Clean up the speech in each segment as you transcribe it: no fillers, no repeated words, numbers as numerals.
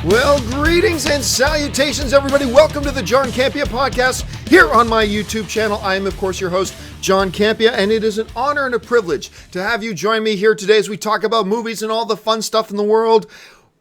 Well, greetings and salutations, everybody. Welcome to the John Campea podcast here on my YouTube channel. I am, of course, your host, John Campea, and it is an honor and a privilege to have you join me here today as we talk about movies and all the fun stuff in the world.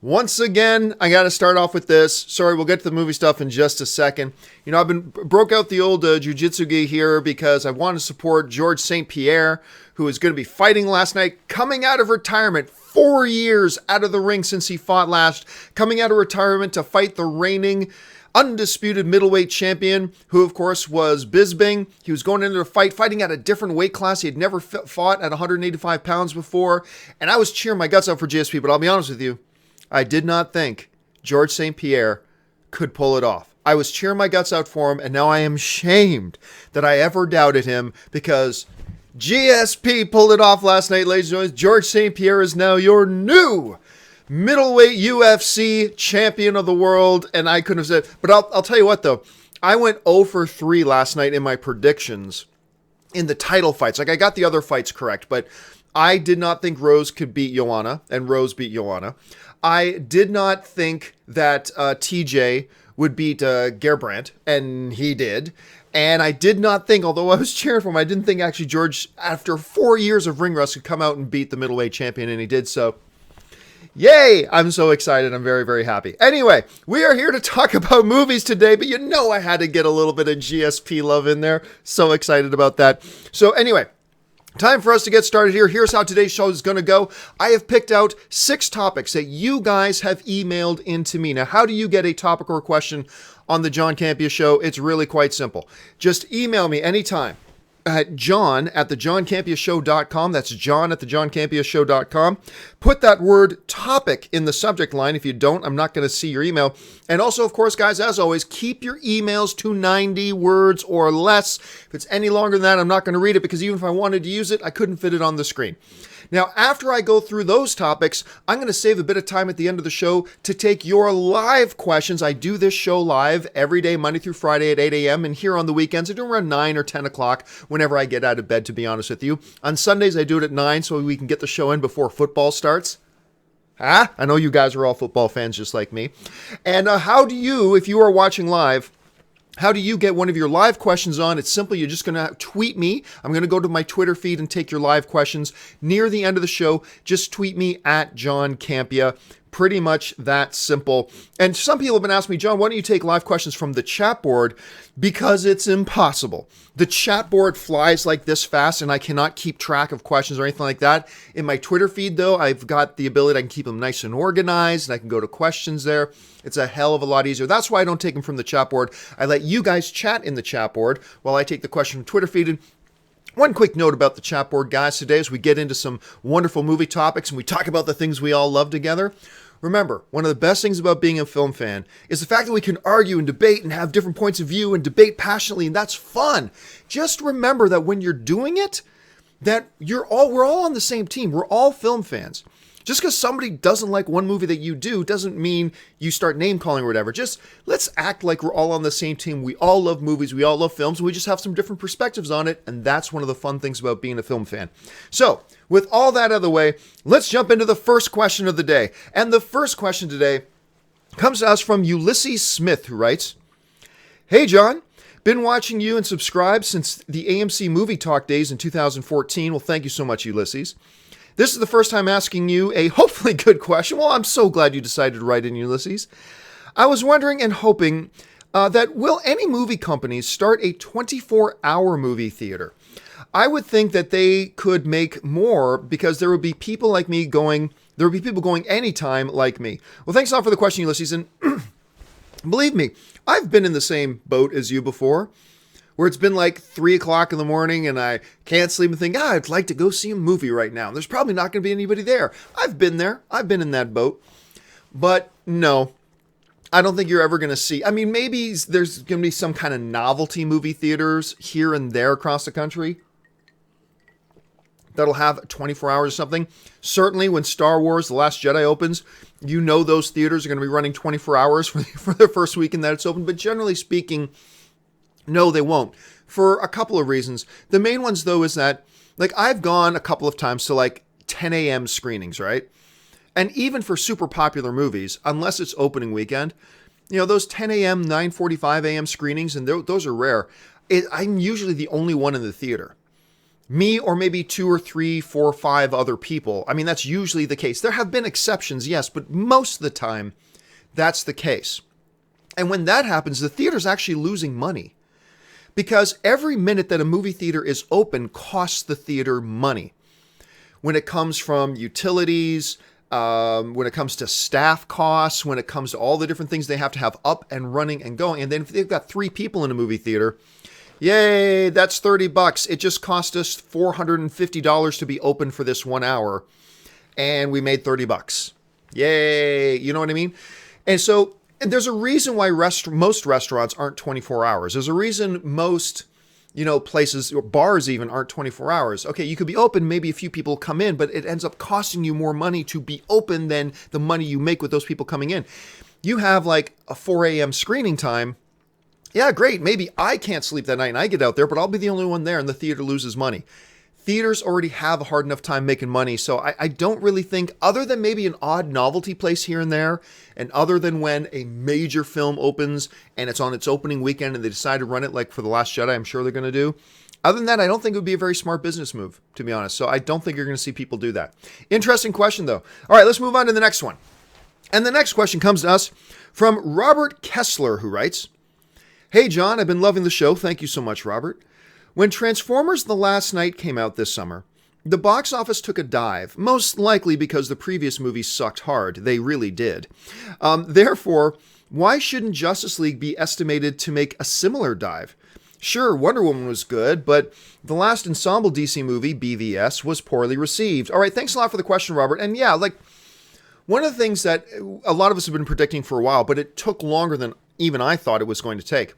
Once again, I got to start off with this. Sorry, we'll get to the movie stuff in just a second. You know, broke out the old jiu-jitsu gi here because I want to support Georges St-Pierre, who is going to be fighting last night, coming out of retirement. 4 years out of the ring since he fought last, coming out of retirement to fight the reigning undisputed middleweight champion, who of course was Bisping. He was going into the fighting at a different weight class. He had never fought at 185 pounds before, and I was cheering my guts out for GSP, but I'll be honest with you, I did not think Georges St-Pierre could pull it off. I was cheering my guts out for him, and now I am shamed that I ever doubted him because GSP pulled it off last night, ladies and gentlemen. Georges St-Pierre is now your new middleweight UFC champion of the world, and I couldn't have said, but I'll tell you what though, I went 0 for 3 last night in my predictions in the title fights. Like, I got the other fights correct, but I did not think Rose could beat Joanna, and Rose beat Joanna. I did not think that TJ would beat Garbrandt, and he did. And I did not think, although I was cheering for him, I didn't think actually George, after 4 years of ring rust, could come out and beat the middleweight champion, and he did so. Yay! I'm so excited. I'm very, very happy. Anyway, we are here to talk about movies today, but you know I had to get a little bit of GSP love in there. So excited about that. So anyway, time for us to get started here. Here's how today's show is going to go. I have picked out 6 topics that you guys have emailed into me. Now, how do you get a topic or question on the John Campea Show? It's really quite simple. Just email me anytime at john@thejohncampeashow.com. That's john@thejohncampeashow.com. Put that word topic in the subject line. If you don't, I'm not going to see your email. And also, of course, guys, as always, keep your emails to 90 words or less. If it's any longer than that, I'm not going to read it because even if I wanted to use it, I couldn't fit it on the screen. Now, after I go through those topics, I'm going to save a bit of time at the end of the show to take your live questions. I do this show live every day, Monday through Friday at 8 a.m. And here on the weekends, I do around 9 or 10 o'clock whenever I get out of bed, to be honest with you. On Sundays, I do it at 9 so we can get the show in before football starts. I know you guys are all football fans just like me. And how do you, if you are watching live, how do you get one of your live questions on? It's simple. You're just going to tweet me. I'm going to go to my Twitter feed and take your live questions near the end of the show. Just tweet me at John Campea. Pretty much that simple. And some people have been asking me, John, why don't you take live questions from the chat board? Because it's impossible. The chat board flies like this fast, and I cannot keep track of questions or anything like that. In my Twitter feed, though, I've got the ability, I can keep them nice and organized, and I can go to questions there. It's a hell of a lot easier. That's why I don't take them from the chat board. I let you guys chat in the chat board while I take the question from Twitter feed. And one quick note about the chat board, guys, today as we get into some wonderful movie topics and we talk about the things we all love together. Remember, one of the best things about being a film fan is the fact that we can argue and debate and have different points of view and debate passionately, and that's fun. Just remember that when you're doing it, that we're all on the same team. We're all film fans. Just because somebody doesn't like one movie that you do doesn't mean you start name calling or whatever. Just let's act like we're all on the same team. We all love movies. We all love films. We just have some different perspectives on it. And that's one of the fun things about being a film fan. So with all that out of the way, let's jump into the first question of the day. And the first question today comes to us from Ulysses Smith, who writes, "Hey, John. Been watching you and subscribed since the AMC Movie Talk days in 2014. Well, thank you so much, Ulysses. This is the first time asking you a hopefully good question." Well, I'm so glad you decided to write in, Ulysses. "I was wondering and hoping that will any movie companies start a 24-hour movie theater? I would think that they could make more because there would be people like me going, there would be people going anytime like me." Well, thanks a lot for the question, Ulysses. And believe me, I've been in the same boat as you before, where it's been like 3 o'clock in the morning and I can't sleep and think, I'd like to go see a movie right now. There's probably not going to be anybody there. I've been there. I've been in that boat. But no, I don't think you're ever going to see. I mean, maybe there's going to be some kind of novelty movie theaters here and there across the country that'll have 24 hours or something. Certainly when Star Wars The Last Jedi opens, you know those theaters are going to be running 24 hours for the first weekend that it's open. But generally speaking, no, they won't, for a couple of reasons. The main ones, though, is that, like, I've gone a couple of times to, like, 10 a.m. screenings, right? And even for super popular movies, unless it's opening weekend, those 10 a.m., 9:45 a.m. screenings, and those are rare. I'm usually the only one in the theater. Me or maybe 2 or 3, 4, 5 other people. I mean, that's usually the case. There have been exceptions, yes, but most of the time, that's the case. And when that happens, the theater's actually losing money. Because every minute that a movie theater is open costs the theater money. When it comes from utilities, when it comes to staff costs, when it comes to all the different things they have to have up and running and going. And then if they've got 3 people in a movie theater, yay, that's $30. It just cost us $450 to be open for this 1 hour. And we made $30. Yay. You know what I mean? And so there's a reason why most restaurants aren't 24 hours. There's a reason most, places or bars even aren't 24 hours. Okay, you could be open, maybe a few people come in, but it ends up costing you more money to be open than the money you make with those people coming in. You have like a 4 a.m. screening time. Yeah, great. Maybe I can't sleep that night and I get out there, but I'll be the only one there and the theater loses money. Theaters already have a hard enough time making money, so I don't really think, other than maybe an odd novelty place here and there, and other than when a major film opens and it's on its opening weekend and they decide to run it like for The Last Jedi, I'm sure they're going to do. Other than that, I don't think it would be a very smart business move, to be honest. So I don't think you're going to see people do that. Interesting question, though. All right, let's move on to the next one. And the next question comes to us from Robert Kessler, who writes, "Hey, John, I've been loving the show. Thank you so much, Robert. When Transformers: The Last Knight came out this summer, the box office took a dive, most likely because the previous movies sucked hard. They really did. Therefore, why shouldn't Justice League be estimated to make a similar dive? Sure, Wonder Woman was good, but the last ensemble DC movie, BVS, was poorly received." All right, thanks a lot for the question, Robert. And yeah, one of the things that a lot of us have been predicting for a while, but it took longer than even I thought it was going to take,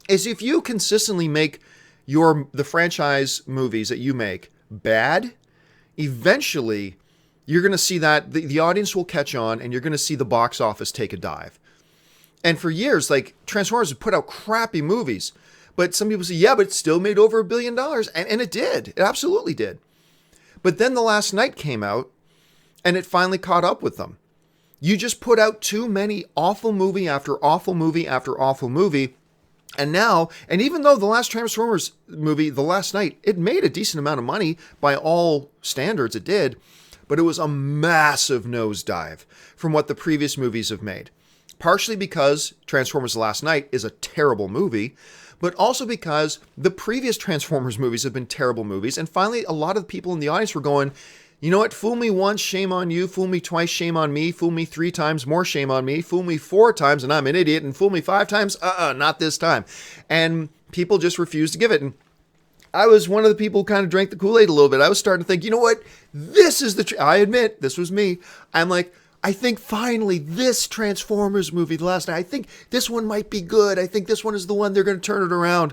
is if you consistently make the franchise movies that you make bad, eventually you're going to see that the audience will catch on and you're going to see the box office take a dive. And for years, Transformers have put out crappy movies, but some people say, yeah, but it still made over $1 billion. And it did. It absolutely did. But then The Last Knight came out and it finally caught up with them. You just put out too many awful movie after awful movie after awful movie. And even though the last Transformers movie, The Last Knight, it made a decent amount of money by all standards, it did, but it was a massive nosedive from what the previous movies have made. Partially because Transformers: The Last Knight is a terrible movie, but also because the previous Transformers movies have been terrible movies. And finally, a lot of the people in the audience were going, you know what? Fool me once, shame on you. Fool me twice, shame on me. Fool me 3 times, more shame on me. Fool me 4 times, and I'm an idiot. And fool me 5 times, not this time. And people just refused to give it. And I was one of the people who kind of drank the Kool-Aid a little bit. I was starting to think, you know what? This is I admit, this was me. I'm like, I think finally this Transformers movie, The Last Night, I think this one might be good. I think this one is the one they're going to turn it around.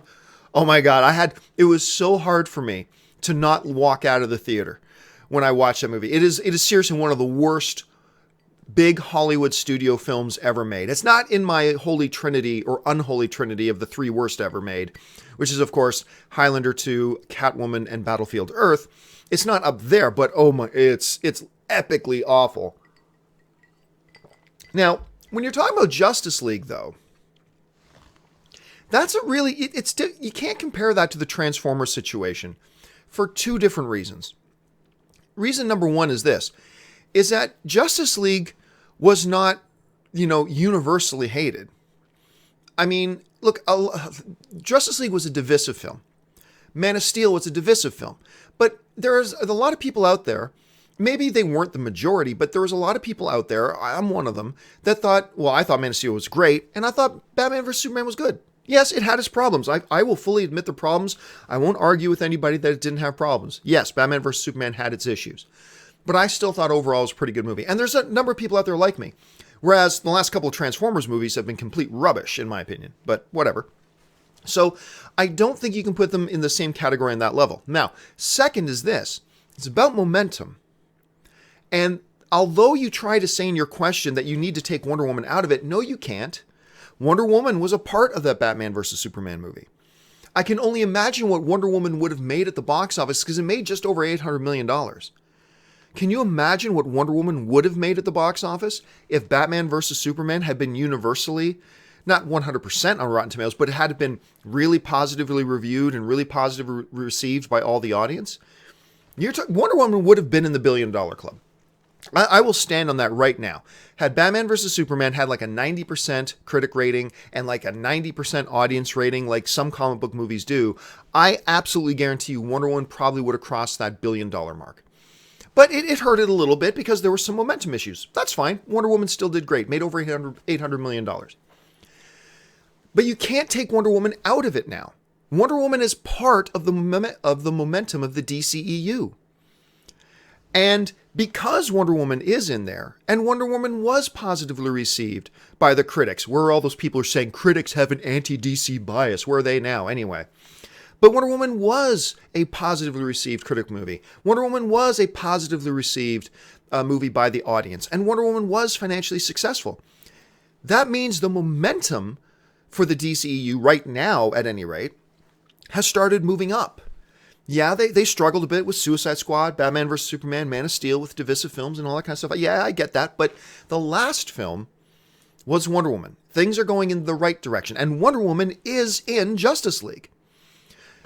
Oh my God. It was so hard for me to not walk out of the theater when I watched that movie. It is seriously one of the worst big Hollywood studio films ever made. It's not in my holy trinity or unholy trinity of the 3 worst ever made, which is, of course, Highlander 2, Catwoman, and Battlefield Earth. It's not up there, but oh my, it's epically awful. Now, when you're talking about Justice League, though, that's a really, you can't compare that to the Transformers situation for 2 different reasons. Reason number 1 is this, is that Justice League was not, universally hated. I mean, look, Justice League was a divisive film. Man of Steel was a divisive film. But there's a lot of people out there, maybe they weren't the majority, but there was a lot of people out there, I'm one of them, that thought, well, I thought Man of Steel was great, and I thought Batman vs. Superman was good. Yes, it had its problems. I will fully admit the problems. I won't argue with anybody that it didn't have problems. Yes, Batman vs. Superman had its issues. But I still thought overall it was a pretty good movie. And there's a number of people out there like me. Whereas the last couple of Transformers movies have been complete rubbish, in my opinion. But whatever. So I don't think you can put them in the same category on that level. Now, second is this. It's about momentum. And although you try to say in your question that you need to take Wonder Woman out of it, no, you can't. Wonder Woman was a part of that Batman vs. Superman movie. I can only imagine what Wonder Woman would have made at the box office because it made just over $800 million. Can you imagine what Wonder Woman would have made at the box office if Batman vs. Superman had been universally, not 100% on Rotten Tomatoes, but it had been really positively reviewed and really positively received by all the audience? Wonder Woman would have been in the $1 billion club. I will stand on that right now. Had Batman vs. Superman had like a 90% critic rating and like a 90% audience rating like some comic book movies do, I absolutely guarantee you Wonder Woman probably would have crossed that $1 billion mark. But it hurt it a little bit because there were some momentum issues. That's fine. Wonder Woman still did great. Made over $800 million. But you can't take Wonder Woman out of it now. Wonder Woman is part of the momentum of the DCEU. And because Wonder Woman is in there, and Wonder Woman was positively received by the critics, where all those people are saying critics have an anti-DC bias, where are they now anyway? But Wonder Woman was a positively received critic movie. Wonder Woman was a positively received movie by the audience. And Wonder Woman was financially successful. That means the momentum for the DCEU right now, at any rate, has started moving up. Yeah, they struggled a bit with Suicide Squad, Batman vs. Superman, Man of Steel with divisive films and all that kind of stuff. Yeah, I get that. But the last film was Wonder Woman. Things are going in the right direction. And Wonder Woman is in Justice League.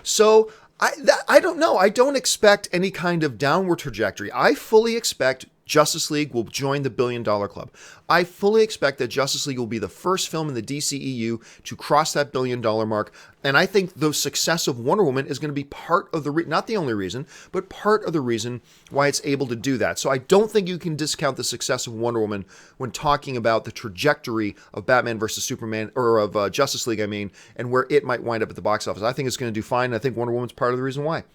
So I don't know. I don't expect any kind of downward trajectory. I fully expect Justice League will join the $1 billion club. I fully expect that Justice League will be the first film in the DCEU to cross that $1 billion mark. And I think the success of Wonder Woman is going to be part of the, not the only reason, but part of the reason why it's able to do that. So I don't think you can discount the success of Wonder Woman when talking about the trajectory of Batman versus Superman, or of Justice League, I mean, and where it might wind up at the box office. I think it's going to do fine. And I think Wonder Woman's part of the reason why.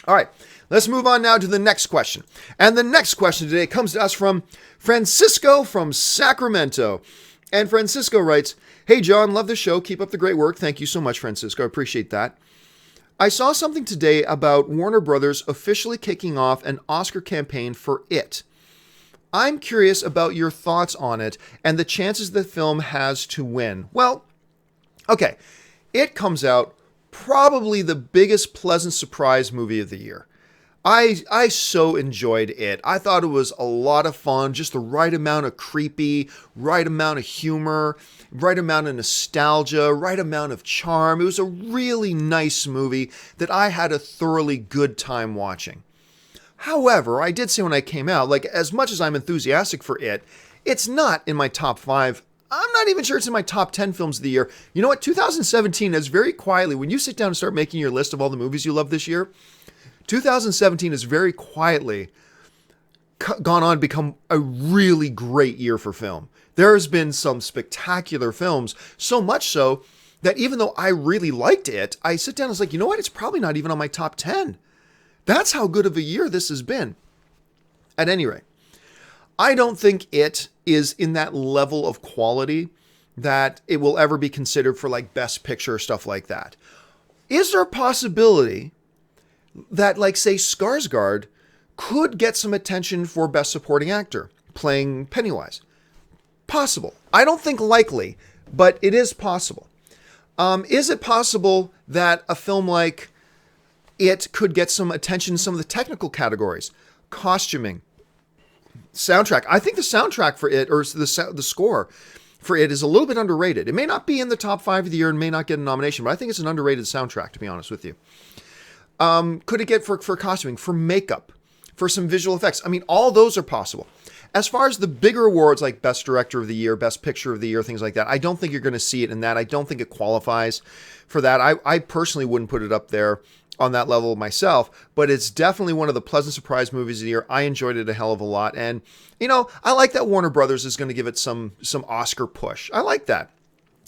All right, let's move on now to the next question. And the next question today comes to us from Francisco from Sacramento. And Francisco writes, "Hey, John, love the show. Keep up the great work." Thank you so much, Francisco. I appreciate that. "I saw something today about Warner Brothers officially kicking off an Oscar campaign for It. I'm curious about your thoughts on it and the chances the film has to win." Well, okay, It comes out probably the biggest pleasant surprise movie of the year. I so enjoyed It. I thought it was a lot of fun, just the right amount of creepy, right amount of humor, right amount of nostalgia, right amount of charm. It was a really nice movie that I had a thoroughly good time watching. However, I did say when I came out, like, as much as I'm enthusiastic for It, it's not in my top 5. I'm not even sure it's in my top 10 films of the year. You know what? 2017 has very quietly, when you sit down and start making your list of all the movies you love this year, 2017 has very quietly gone on to become a really great year for film. There has been some spectacular films, so much so that even though I really liked It, I sit down and was like, you know what? It's probably not even on my top 10. That's how good of a year this has been. At any rate, I don't think It is in that level of quality that it will ever be considered for like Best Picture or stuff like that. Is there a possibility that, like, say, Skarsgård could get some attention for Best Supporting Actor playing Pennywise? Possible. I don't think likely, but it is possible. Is it possible that a film like It could get some attention in some of the technical categories? Costuming, soundtrack. I think the soundtrack for It, or the score for It, is a little bit underrated. It may not be in the top 5 of the year and may not get a nomination, but I think it's an underrated soundtrack, to be honest with you. Could it get for costuming, for makeup, for some visual effects? I mean, all those are possible. As far as the bigger awards like Best Director of the Year, Best Picture of the Year, things like that, I don't think you're going to see it in that. I don't think it qualifies for that. I personally wouldn't put it up there on that level myself, but it's definitely one of the pleasant surprise movies of the year. I enjoyed it a hell of a lot. And, you know, I like that Warner Brothers is going to give it some Oscar push. I like that.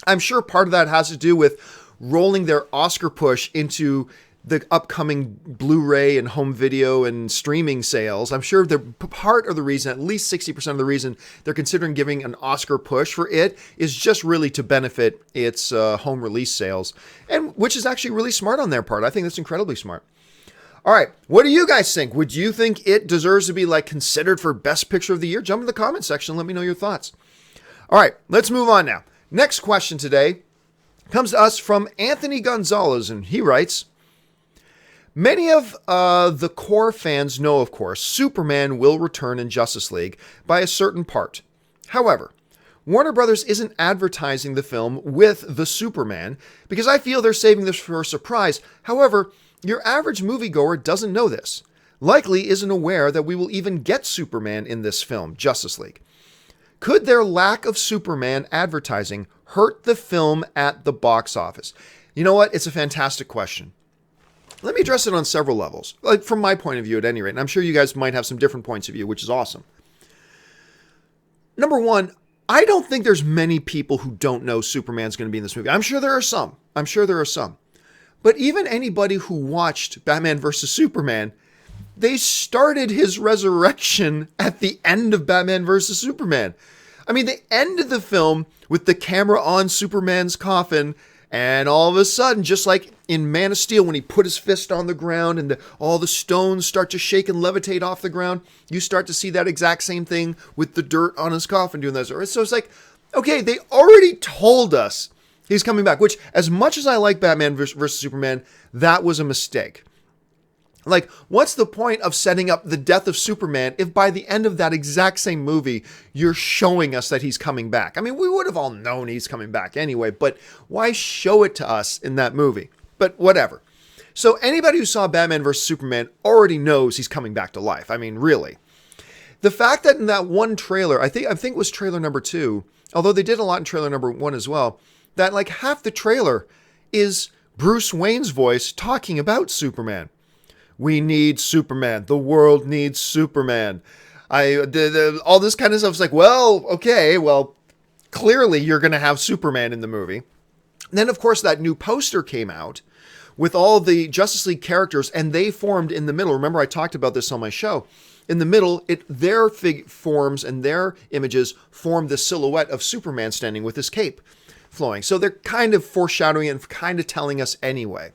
I'm sure part of that has to do with rolling their Oscar push into the upcoming Blu-ray and home video and streaming sales. I'm sure they're part of the reason, at least 60% of the reason they're considering giving an Oscar push for It is just really to benefit its home release sales, and which is actually really smart on their part. I think that's incredibly smart. All right, what do you guys think? Would you think It deserves to be like considered for Best Picture of the Year? Jump in the comment section. Let me know your thoughts. All right, let's move on now. Next question today comes to us from Anthony Gonzalez, and he writes, Many of the core fans know, of course, Superman will return in Justice League by a certain part. However, Warner Brothers isn't advertising the film with the Superman because I feel they're saving this for a surprise. However, your average moviegoer doesn't know this. Likely isn't aware that we will even get Superman in this film, Justice League. Could their lack of Superman advertising hurt the film at the box office? You know what? It's a fantastic question. Let me address it on several levels, like from my point of view at any rate, and I'm sure you guys might have some different points of view, which is awesome. Number one, I don't think there's many people who don't know Superman's going to be in this movie. I'm sure there are some. But even anybody who watched Batman vs. Superman, they started his resurrection at the end of Batman vs. Superman. I mean, they ended the film with the camera on Superman's coffin, and all of a sudden, just like in Man of Steel, when he put his fist on the ground and all the stones start to shake and levitate off the ground, you start to see that exact same thing with the dirt on his coffin doing that. So it's like, okay, they already told us he's coming back, which as much as I like Batman versus Superman, that was a mistake. Like, what's the point of setting up the death of Superman if by the end of that exact same movie, you're showing us that he's coming back? I mean, we would have all known he's coming back anyway, but why show it to us in that movie? But whatever. So anybody who saw Batman vs. Superman already knows he's coming back to life. I mean, really. The fact that in that one trailer, I think it was trailer number 2, although they did a lot in trailer number 1 as well, that like half the trailer is Bruce Wayne's voice talking about Superman. We need Superman. The world needs Superman. All this kind of stuff is like, well, okay, well, clearly you're going to have Superman in the movie. And then, of course, that new poster came out with all the Justice League characters, and they formed in the middle. Remember, I talked about this on my show. In the middle, their forms and their images form the silhouette of Superman standing with his cape flowing. So they're kind of foreshadowing and kind of telling us anyway.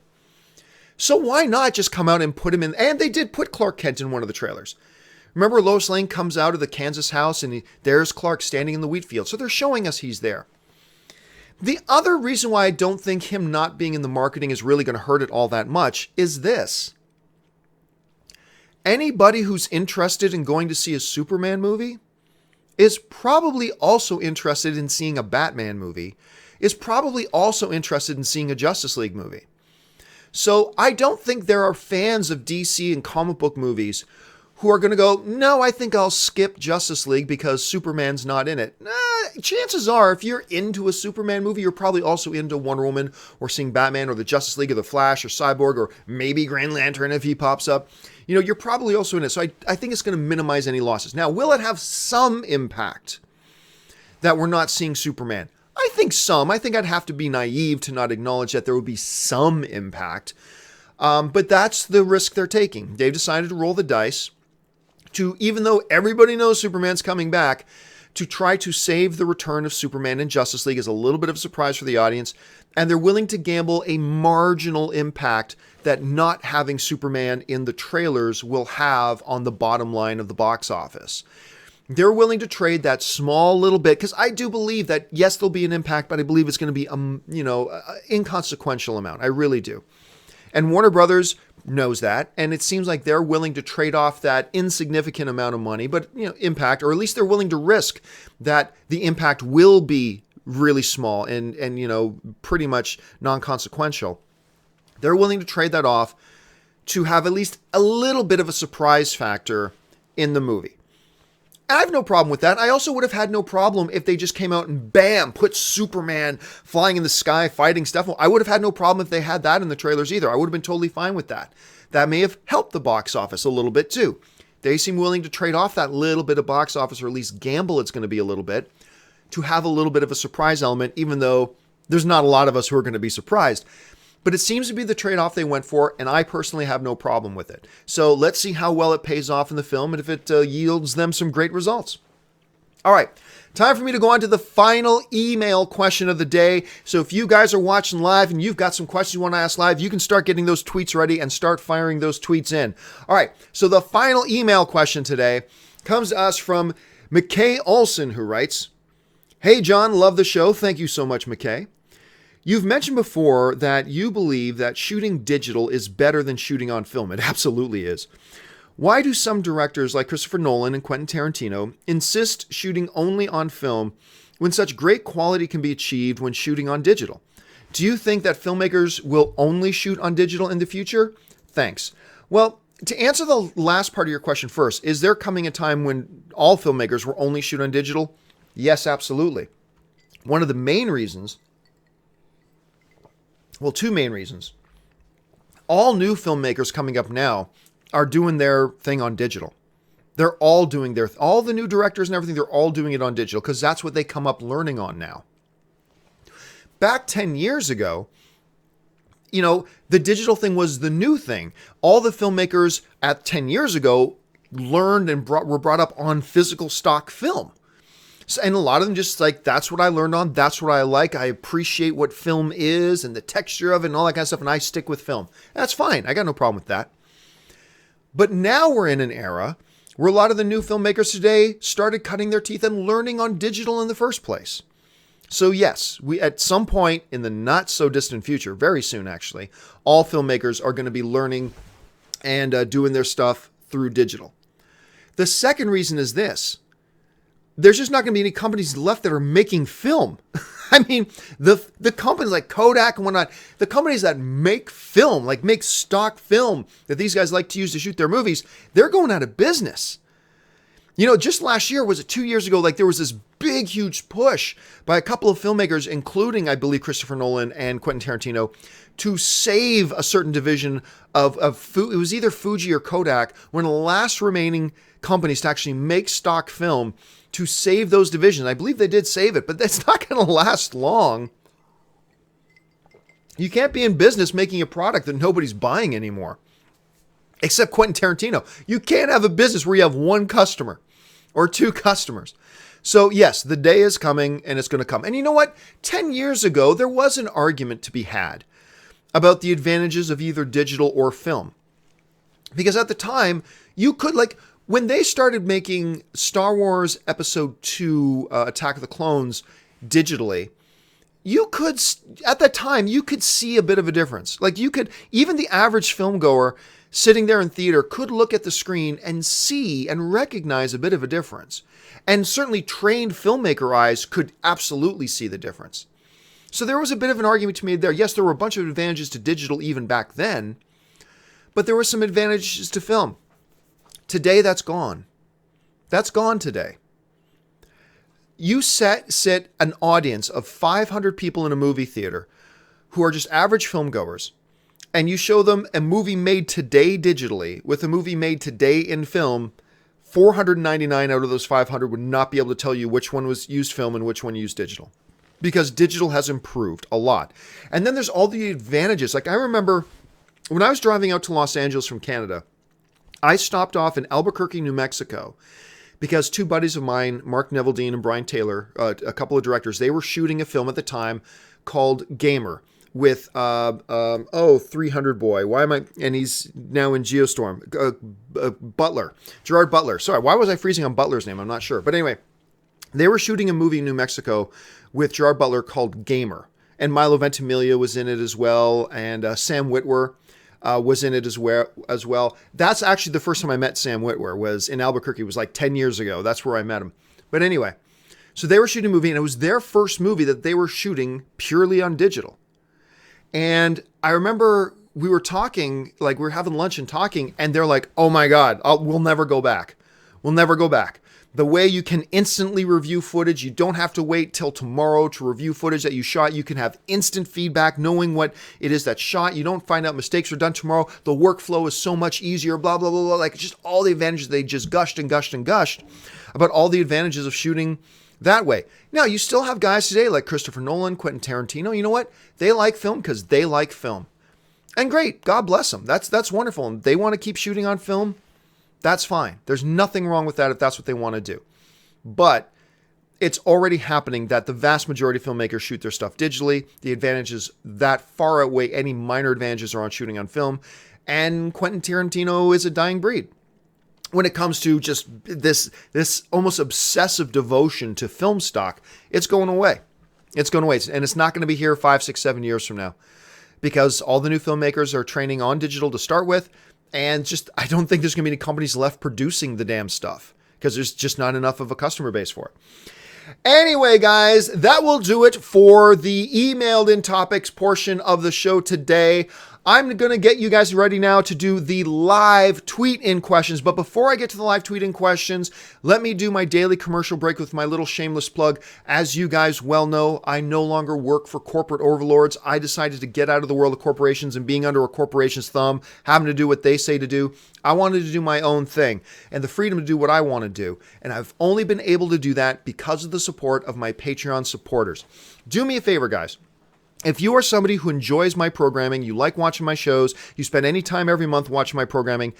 So why not just come out and put him in? And they did put Clark Kent in one of the trailers. Remember, Lois Lane comes out of the Kansas house and there's Clark standing in the wheat field. So they're showing us he's there. The other reason why I don't think him not being in the marketing is really going to hurt it all that much is this. Anybody who's interested in going to see a Superman movie is probably also interested in seeing a Batman movie, is probably also interested in seeing a Justice League movie. So I don't think there are fans of DC and comic book movies who are going to go, no, I think I'll skip Justice League because Superman's not in it. Chances are, if you're into a Superman movie, you're probably also into Wonder Woman or seeing Batman or the Justice League or the Flash or Cyborg or maybe Green Lantern if he pops up. You know, you're probably also in it. So I think it's going to minimize any losses. Now, will it have some impact that we're not seeing Superman? I think some. I think I'd have to be naive to not acknowledge that there would be some impact. But that's the risk they're taking. They've decided to roll the dice to, even though everybody knows Superman's coming back, to try to save the return of Superman in Justice League is a little bit of a surprise for the audience. And they're willing to gamble a marginal impact that not having Superman in the trailers will have on the bottom line of the box office. They're willing to trade that small little bit, because I do believe that, yes, there'll be an impact, but I believe it's going to be, inconsequential amount. I really do. And Warner Brothers knows that, and it seems like they're willing to trade off that insignificant amount of money, but, impact, or at least they're willing to risk that the impact will be really small and pretty much non-consequential. They're willing to trade that off to have at least a little bit of a surprise factor in the movie. I have no problem with that. I also would have had no problem if they just came out and bam, put Superman flying in the sky, fighting stuff. I would have had no problem if they had that in the trailers either. I would have been totally fine with that. That may have helped the box office a little bit too. They seem willing to trade off that little bit of box office, or at least gamble it's going to be a little bit, to have a little bit of a surprise element, even though there's not a lot of us who are going to be surprised. But it seems to be the trade-off they went for, and I personally have no problem with it. So let's see how well it pays off in the film and if it yields them some great results. All right, time for me to go on to the final email question of the day. So if you guys are watching live and you've got some questions you want to ask live, you can start getting those tweets ready and start firing those tweets in. All right, so the final email question today comes to us from McKay Olson, who writes, "Hey John, love the show. Thank you so much, McKay. You've mentioned before that you believe that shooting digital is better than shooting on film. It absolutely is. Why do some directors like Christopher Nolan and Quentin Tarantino insist shooting only on film when such great quality can be achieved when shooting on digital? Do you think that filmmakers will only shoot on digital in the future? Thanks. Well, to answer the last part of your question first, is there coming a time when all filmmakers will only shoot on digital? Yes, absolutely. One of the main reasons, well, two main reasons. All new filmmakers coming up now are doing their thing on digital. They're all doing all the new directors and everything, they're all doing it on digital because that's what they come up learning on now. Back 10 years ago, the digital thing was the new thing. All the filmmakers at 10 years ago learned and were brought up on physical stock film. So, and a lot of them just like, that's what I learned on. That's what I like. I appreciate what film is and the texture of it and all that kind of stuff. And I stick with film. That's fine. I got no problem with that. But now we're in an era where a lot of the new filmmakers today started cutting their teeth and learning on digital in the first place. So yes, we at some point in the not so distant future, very soon actually, all filmmakers are going to be learning and doing their stuff through digital. The second reason is this. There's just not going to be any companies left that are making film. I mean, the companies like Kodak and whatnot, the companies that make film, like make stock film that these guys like to use to shoot their movies, they're going out of business. Just last year, was it 2 years ago, like there was this big, huge push by a couple of filmmakers, including, I believe, Christopher Nolan and Quentin Tarantino, to save a certain division of it was either Fuji or Kodak, one of the last remaining companies to actually make stock film, to save those divisions. I believe they did save it, but that's not going to last long. You can't be in business making a product that nobody's buying anymore. Except Quentin Tarantino. You can't have a business where you have one customer or two customers. So yes, the day is coming and it's going to come. And you know what? 10 years ago, there was an argument to be had about the advantages of either digital or film. Because at the time, you could when they started making Star Wars Episode 2, Attack of the Clones digitally, at that time, you could see a bit of a difference. Even the average film goer sitting there in theater could look at the screen and see and recognize a bit of a difference. And certainly trained filmmaker eyes could absolutely see the difference. So there was a bit of an argument to be made there. Yes, there were a bunch of advantages to digital even back then, but there were some advantages to film. Today, that's gone. That's gone today. You sit an audience of 500 people in a movie theater who are just average film goers, and you show them a movie made today digitally with a movie made today in film, 499 out of those 500 would not be able to tell you which one was used film and which one used digital. Because digital has improved a lot. And then there's all the advantages. I remember when I was driving out to Los Angeles from Canada, I stopped off in Albuquerque, New Mexico, because two buddies of mine, Mark Neveldine and Brian Taylor, a couple of directors, they were shooting a film at the time called Gamer with 300 Boy. And he's now in Geostorm. Gerard Butler. Sorry, why was I freezing on Butler's name? I'm not sure. But anyway, they were shooting a movie in New Mexico with Gerard Butler called Gamer. And Milo Ventimiglia was in it as well. And Sam Witwer was in it as well. That's actually the first time I met Sam Witwer, was in Albuquerque. It was 10 years ago. That's where I met him. But anyway, so they were shooting a movie, and it was their first movie that they were shooting purely on digital. And I remember we were talking, we were having lunch and talking, and they're like, oh my God, we'll never go back. We'll never go back. The way you can instantly review footage, you don't have to wait till tomorrow to review footage that you shot. You can have instant feedback, knowing what it is that's shot. You don't find out mistakes are done tomorrow. The workflow is so much easier, blah, blah, blah, blah. Just all the advantages. They just gushed and gushed and gushed about all the advantages of shooting that way. Now, you still have guys today like Christopher Nolan, Quentin Tarantino. You know what? They like film because they like film. And great. God bless them. That's wonderful. And they want to keep shooting on film. That's fine. There's nothing wrong with that if that's what they want to do. But it's already happening that the vast majority of filmmakers shoot their stuff digitally. The advantages that far outweigh any minor advantages are on shooting on film. And Quentin Tarantino is a dying breed when it comes to just this almost obsessive devotion to film stock. It's going away. It's going away. And it's not going to be here 5, 6, 7 years from now, because all the new filmmakers are training on digital to start with. And just, I don't think there's going to be any companies left producing the damn stuff, because there's just not enough of a customer base for it. Anyway, guys, that will do it for the emailed in topics portion of the show today. I'm going to get you guys ready now to do the live tweet in questions. But before I get to the live tweet in questions, let me do my daily commercial break with my little shameless plug. As you guys well know, I no longer work for corporate overlords. I decided to get out of the world of corporations and being under a corporation's thumb, having to do what they say to do. I wanted to do my own thing and the freedom to do what I want to do. And I've only been able to do that because of the support of my Patreon supporters. Do me a favor, guys. If you are somebody who enjoys my programming, you like watching my shows, you spend any time every month watching my programming,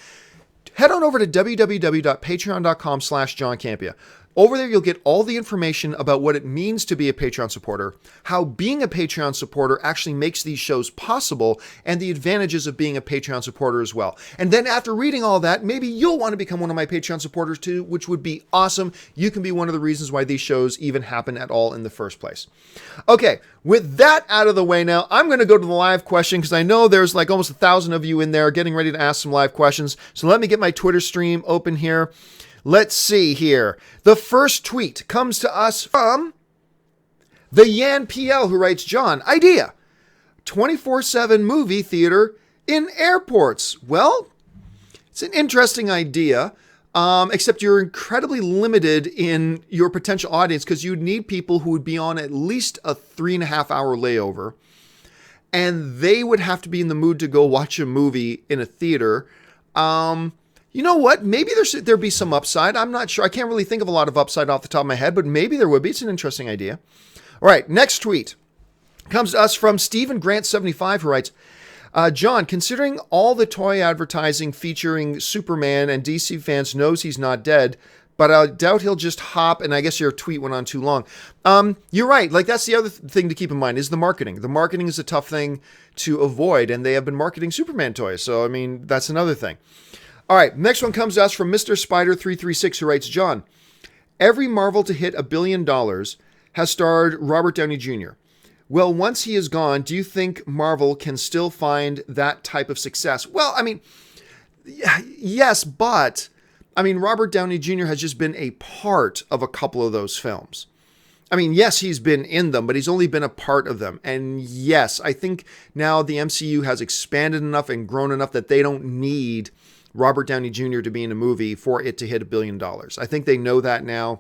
head on over to www.patreon.com/John Campea. Over there, you'll get all the information about what it means to be a Patreon supporter, how being a Patreon supporter actually makes these shows possible, and the advantages of being a Patreon supporter as well. And then after reading all that, maybe you'll want to become one of my Patreon supporters too, which would be awesome. You can be one of the reasons why these shows even happen at all in the first place. Okay, with that out of the way now, I'm going to go to the live question, because I know there's like almost 1,000 of you in there getting ready to ask some live questions. So let me get my Twitter stream open here. Let's see here. The first tweet comes to us from the Yan PL, who writes, John, idea, 24/7 movie theater in airports. Well, it's an interesting idea, except you're incredibly limited in your potential audience, because you'd need people who would be on at least a 3.5-hour layover, and they would have to be in the mood to go watch a movie in a theater. You know what? Maybe there'd be some upside. I'm not sure. I can't really think of a lot of upside off the top of my head, but maybe there would be. It's an interesting idea. All right, next tweet comes to us from Stephen Grant 75, who writes, John, considering all the toy advertising featuring Superman and DC fans knows he's not dead, but I doubt he'll just hop, and I guess your tweet went on too long. You're right. Like, that's the other thing to keep in mind is the marketing. The marketing is a tough thing to avoid, and they have been marketing Superman toys. So, I mean, that's another thing. All right, next one comes to us from Mr. Spider336, who writes, John, every Marvel to hit $1 billion has starred Robert Downey Jr. Well, once he is gone, do you think Marvel can still find that type of success? Well, I mean, yes, but, I mean, Robert Downey Jr. has just been a part of a couple of those films. I mean, yes, he's been in them, but he's only been a part of them. And yes, I think now the MCU has expanded enough and grown enough that they don't need Robert Downey Jr. to be in a movie for it to hit $1 billion. I think they know that now.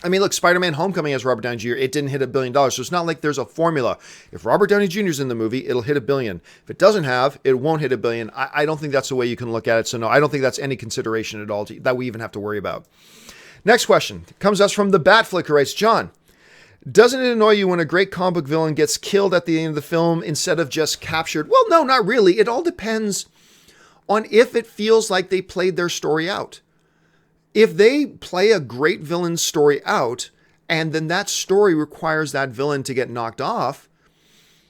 I mean, look, Spider-Man Homecoming has Robert Downey Jr. It didn't hit $1 billion. So it's not like there's a formula. If Robert Downey Jr. is in the movie, it'll hit $1 billion. If it doesn't have, it won't hit $1 billion. I don't think that's the way you can look at it. So no, I don't think that's any consideration at all that we even have to worry about. Next question comes to us from the Batflick, who writes, John, doesn't it annoy you when a great comic book villain gets killed at the end of the film instead of just captured? Well, no, not really. It all depends on if it feels like they played their story out. If they play a great villain's story out, and then that story requires that villain to get knocked off,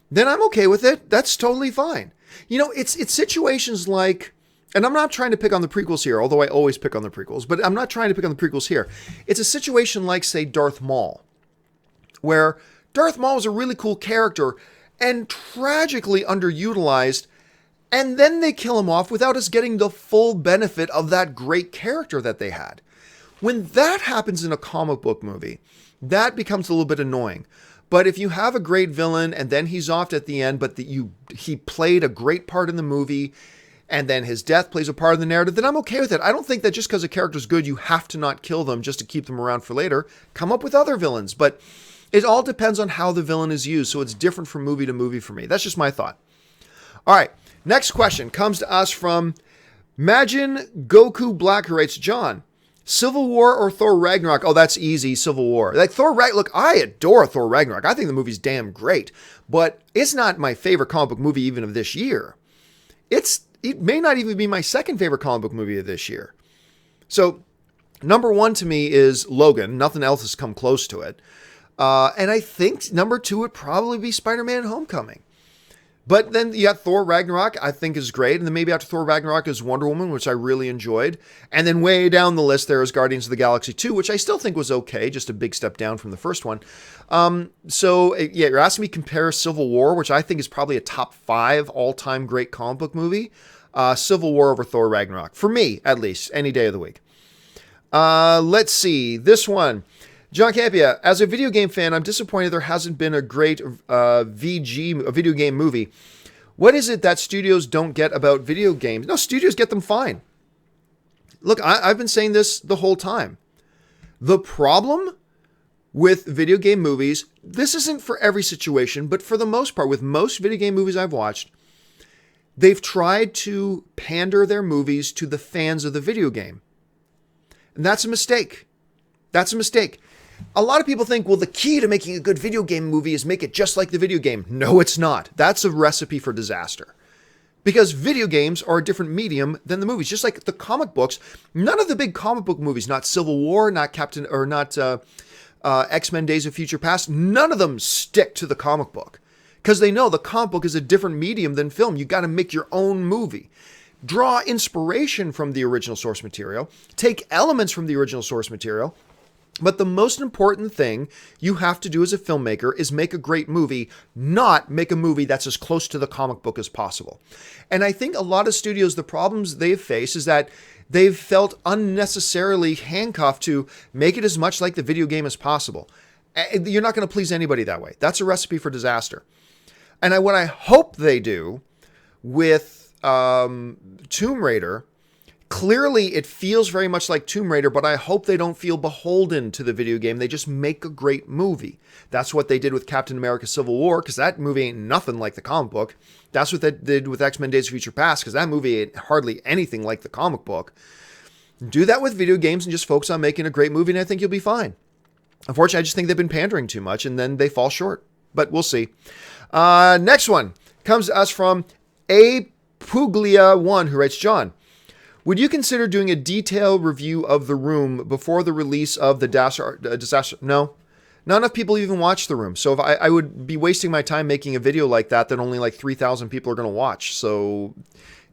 then I'm okay with it. That's totally fine. You know, it's situations like, and I'm not trying to pick on the prequels here, although I always pick on the prequels, but I'm not trying to pick on the prequels here. It's a situation like, say, Darth Maul, where Darth Maul was a really cool character and tragically underutilized, and then they kill him off without us getting the full benefit of that great character that they had. When that happens in a comic book movie, that becomes a little bit annoying. But if you have a great villain and then he's off at the end, but he played a great part in the movie, and then his death plays a part of the narrative, then I'm okay with it. I don't think that just because a character's good, you have to not kill them just to keep them around for later. Come up with other villains. But it all depends on how the villain is used. So it's different from movie to movie for me. That's just my thought. All right. Next question comes to us from Majin Goku Black, who writes, John, Civil War or Thor Ragnarok? Oh, that's easy. Civil War. Like look, I adore Thor Ragnarok. I think the movie's damn great, but it's not my favorite comic book movie even of this year. It may not even be my second favorite comic book movie of this year. So number one to me is Logan. Nothing else has come close to it. And I think number two would probably be Spider-Man Homecoming. But then you got Thor Ragnarok, I think is great. And then maybe after Thor Ragnarok is Wonder Woman, which I really enjoyed. And then way down the list there is Guardians of the Galaxy 2, which I still think was okay, just a big step down from the first one. So you're asking me to compare Civil War, which I think is probably a top 5 all-time great comic book movie. Civil War over Thor Ragnarok. For me, at least, any day of the week. Let's see. This one. John Campea, as a video game fan, I'm disappointed there hasn't been a great a video game movie. What is it that studios don't get about video games? No, studios get them fine. Look, I've been saying this the whole time. The problem with video game movies, this isn't for every situation, but for the most part, with most video game movies I've watched, they've tried to pander their movies to the fans of the video game. And that's a mistake. That's a mistake. A lot of people think, well, the key to making a good video game movie is make it just like the video game. No, it's not. That's a recipe for disaster. Because video games are a different medium than the movies. Just like the comic books, none of the big comic book movies, not Civil War, not X-Men Days of Future Past, none of them stick to the comic book. Because they know the comic book is a different medium than film. You got to make your own movie. Draw inspiration from the original source material. Take elements from the original source material. But the most important thing you have to do as a filmmaker is make a great movie, not make a movie that's as close to the comic book as possible. And I think a lot of studios, the problems they've faced is that they've felt unnecessarily handcuffed to make it as much like the video game as possible. You're not going to please anybody that way. That's a recipe for disaster. And what I hope they do with Tomb Raider, clearly it feels very much like Tomb Raider, but I hope they don't feel beholden to the video game. They just make a great movie. That's what they did with Captain America Civil War, because that movie ain't nothing like the comic book. That's what they did with X-Men Days of Future Past, because that movie ain't hardly anything like the comic book. Do that with video games and just focus on making a great movie, and I think you'll be fine. Unfortunately, I just think they've been pandering too much, and then they fall short. But we'll see. Next one comes to us from A. Puglia1, who writes, John, would you consider doing a detailed review of The Room before the release of the disaster? No. Not enough people even watch The Room. So if I would be wasting my time making a video like that only like 3,000 people are going to watch. So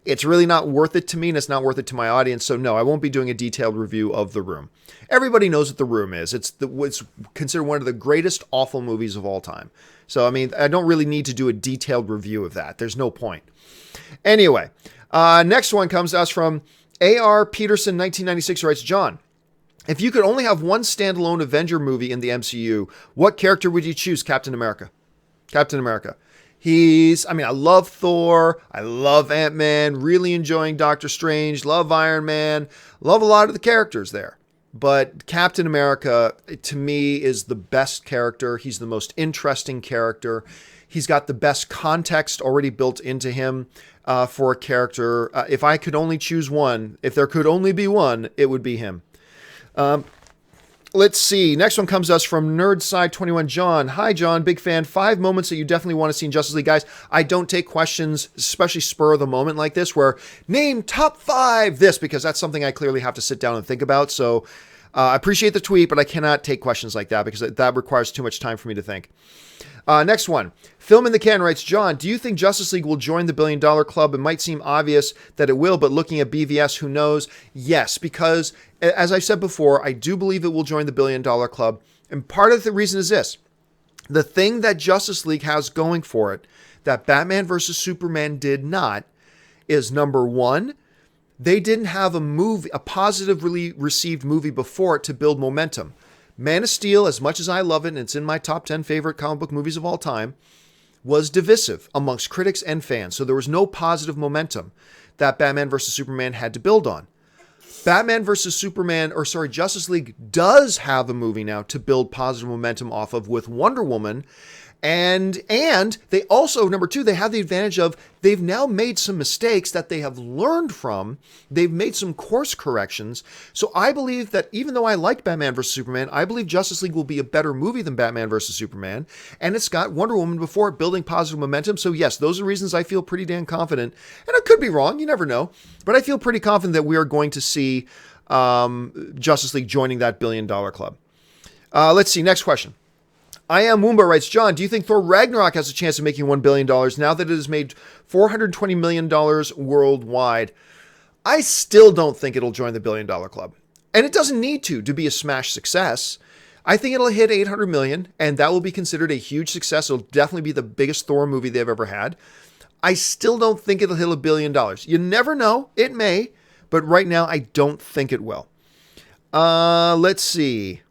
it's really not worth it to me, and it's not worth it to my audience. So no, I won't be doing a detailed review of The Room. Everybody knows what The Room is. It's considered one of the greatest awful movies of all time. So, I mean, I don't really need to do a detailed review of that. There's no point. Anyway, next one comes to us from A.R. Peterson, 1996, writes, John, if you could only have one standalone Avenger movie in the MCU, what character would you choose? Captain America. Captain America. I love Thor. I love Ant-Man. Really enjoying Doctor Strange. Love Iron Man. Love a lot of the characters there. But Captain America, to me, is the best character. He's the most interesting character. He's got the best context already built into him for a character. If I could only choose one, if there could only be one, it would be him. Let's see. Next one comes to us from Nerdside21. John. Hi, John. Big fan. 5 moments that you definitely want to see in Justice League. Guys, I don't take questions, especially spur of the moment like this, where name top 5 this, because that's something I clearly have to sit down and think about. So I appreciate the tweet, but I cannot take questions like that because that requires too much time for me to think. Next one. Film in the Can writes, John, do you think Justice League will join the $1 billion club? It might seem obvious that it will, but looking at BVS, who knows? Yes, because as I said before, I do believe it will join the $1 billion club. And part of the reason is this. The thing that Justice League has going for it that Batman vs. Superman did not is, number one, they didn't have a positively received movie before it to build momentum. Man of Steel, as much as I love it, and it's in my top 10 favorite comic book movies of all time, was divisive amongst critics and fans. So there was no positive momentum that Batman vs. Superman had to build on. Justice League does have a movie now to build positive momentum off of with Wonder Woman. And they also, number two, they have the advantage of they've now made some mistakes that they have learned from. They've made some course corrections. So I believe that even though I like Batman vs. Superman, I believe Justice League will be a better movie than Batman vs. Superman. And it's got Wonder Woman before it building positive momentum. So yes, those are reasons I feel pretty damn confident. And I could be wrong, you never know. But I feel pretty confident that we are going to see Justice League joining that $1 billion club. Let's see, next question. I Am Woomba writes, John, do you think Thor Ragnarok has a chance of making $1 billion now that it has made $420 million worldwide? I still don't think it'll join the $1 billion club. And it doesn't need to be a smash success. I think it'll hit 800 million, and that will be considered a huge success. It'll definitely be the biggest Thor movie they've ever had. I still don't think it'll hit $1 billion. You never know. It may, but right now I don't think it will. Let's see.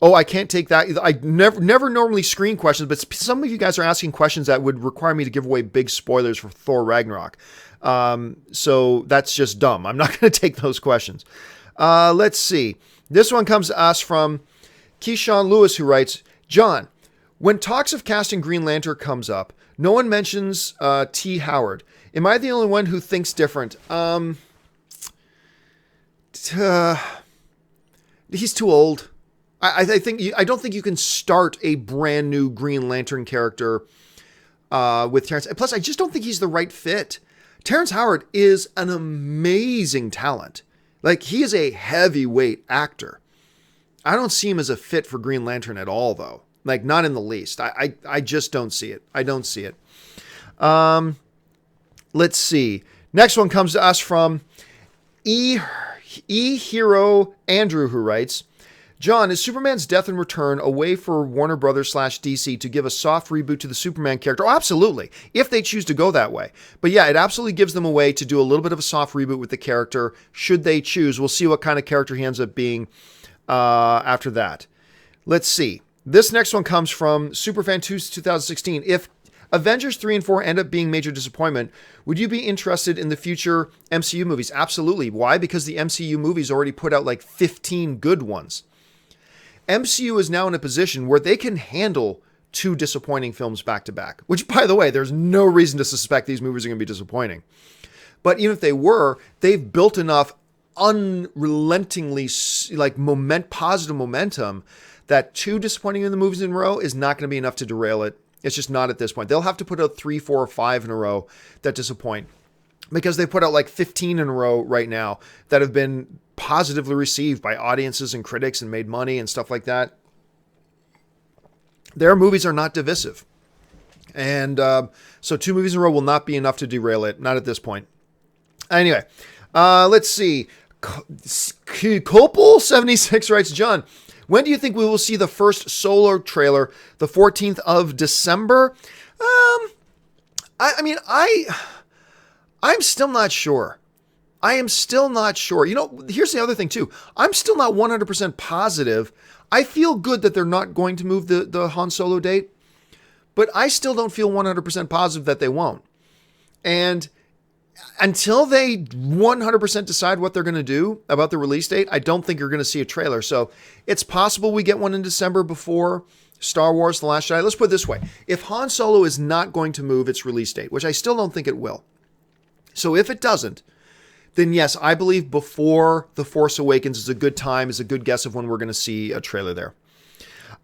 Oh, I can't take that. I never normally screen questions, but some of you guys are asking questions that would require me to give away big spoilers for Thor Ragnarok. So that's just dumb. I'm not going to take those questions. Let's see. This one comes to us from Keyshawn Lewis, who writes, John, when talks of casting Green Lantern comes up, no one mentions T. Howard. Am I the only one who thinks different? He's too old. I don't think you can start a brand new Green Lantern character with Terrence. Plus, I just don't think he's the right fit. Terrence Howard is an amazing talent. Like, he is a heavyweight actor. I don't see him as a fit for Green Lantern at all, though. Like, not in the least. I just don't see it. I don't see it. Let's see. Next one comes to us from Hero Andrew, who writes, John, is Superman's death and return a way for Warner Brothers / DC to give a soft reboot to the Superman character? Oh, absolutely, if they choose to go that way. But yeah, it absolutely gives them a way to do a little bit of a soft reboot with the character, should they choose. We'll see what kind of character he ends up being after that. Let's see. This next one comes from Superfan 2016. If Avengers 3 and 4 end up being major disappointment, would you be interested in the future MCU movies? Absolutely. Why? Because the MCU movies already put out like 15 good ones. MCU is now in a position where they can handle 2 disappointing films back to back, which, by the way, there's no reason to suspect these movies are going to be disappointing. But even if they were, they've built enough unrelentingly positive momentum that 2 disappointing in the movies in a row is not going to be enough to derail it. It's just not at this point. They'll have to put out 3, 4, or 5 in a row that disappoint, because they put out like 15 in a row right now that have been positively received by audiences and critics and made money and stuff like that. Their movies are not divisive. And so 2 movies in a row will not be enough to derail it. Not at this point. Anyway, let's see. Copel76 writes, John, when do you think we will see the first solo trailer? The 14th of December? I'm still not sure. I am still not sure. You know, here's the other thing too. I'm still not 100% positive. I feel good that they're not going to move the Han Solo date, but I still don't feel 100% positive that they won't. And until they 100% decide what they're going to do about the release date, I don't think you're going to see a trailer. So it's possible we get one in December before Star Wars The Last Jedi. Let's put it this way. If Han Solo is not going to move its release date, which I still don't think it will. So if it doesn't, then yes, I believe before The Force Awakens is a good time, is a good guess of when we're going to see a trailer there.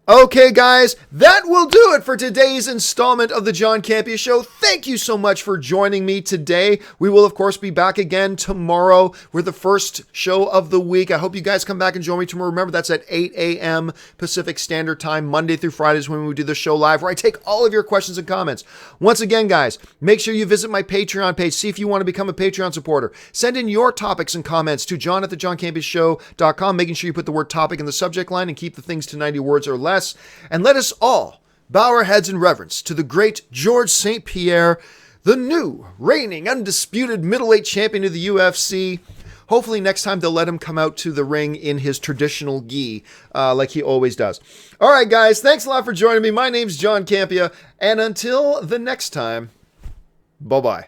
Okay, guys, that will do it for today's installment of the John Campea Show. Thank you so much for joining me today. We will, of course, be back again tomorrow with the first show of the week. I hope you guys come back and join me tomorrow. Remember, that's at 8 a.m. Pacific Standard Time, Monday through Fridays when we do the show live, where I take all of your questions and comments. Once again, guys, make sure you visit my Patreon page. See if you want to become a Patreon supporter. Send in your topics and comments to john@thejohncampeashow.com, making sure you put the word topic in the subject line and keep the things to 90 words or less. And let us all bow our heads in reverence to the great George St. Pierre, the new reigning undisputed middleweight champion of the UFC. Hopefully next time they'll let him come out to the ring in his traditional gi, like he always does. All right, guys, thanks a lot for joining me. My name's John Campea, and until the next time, bye-bye.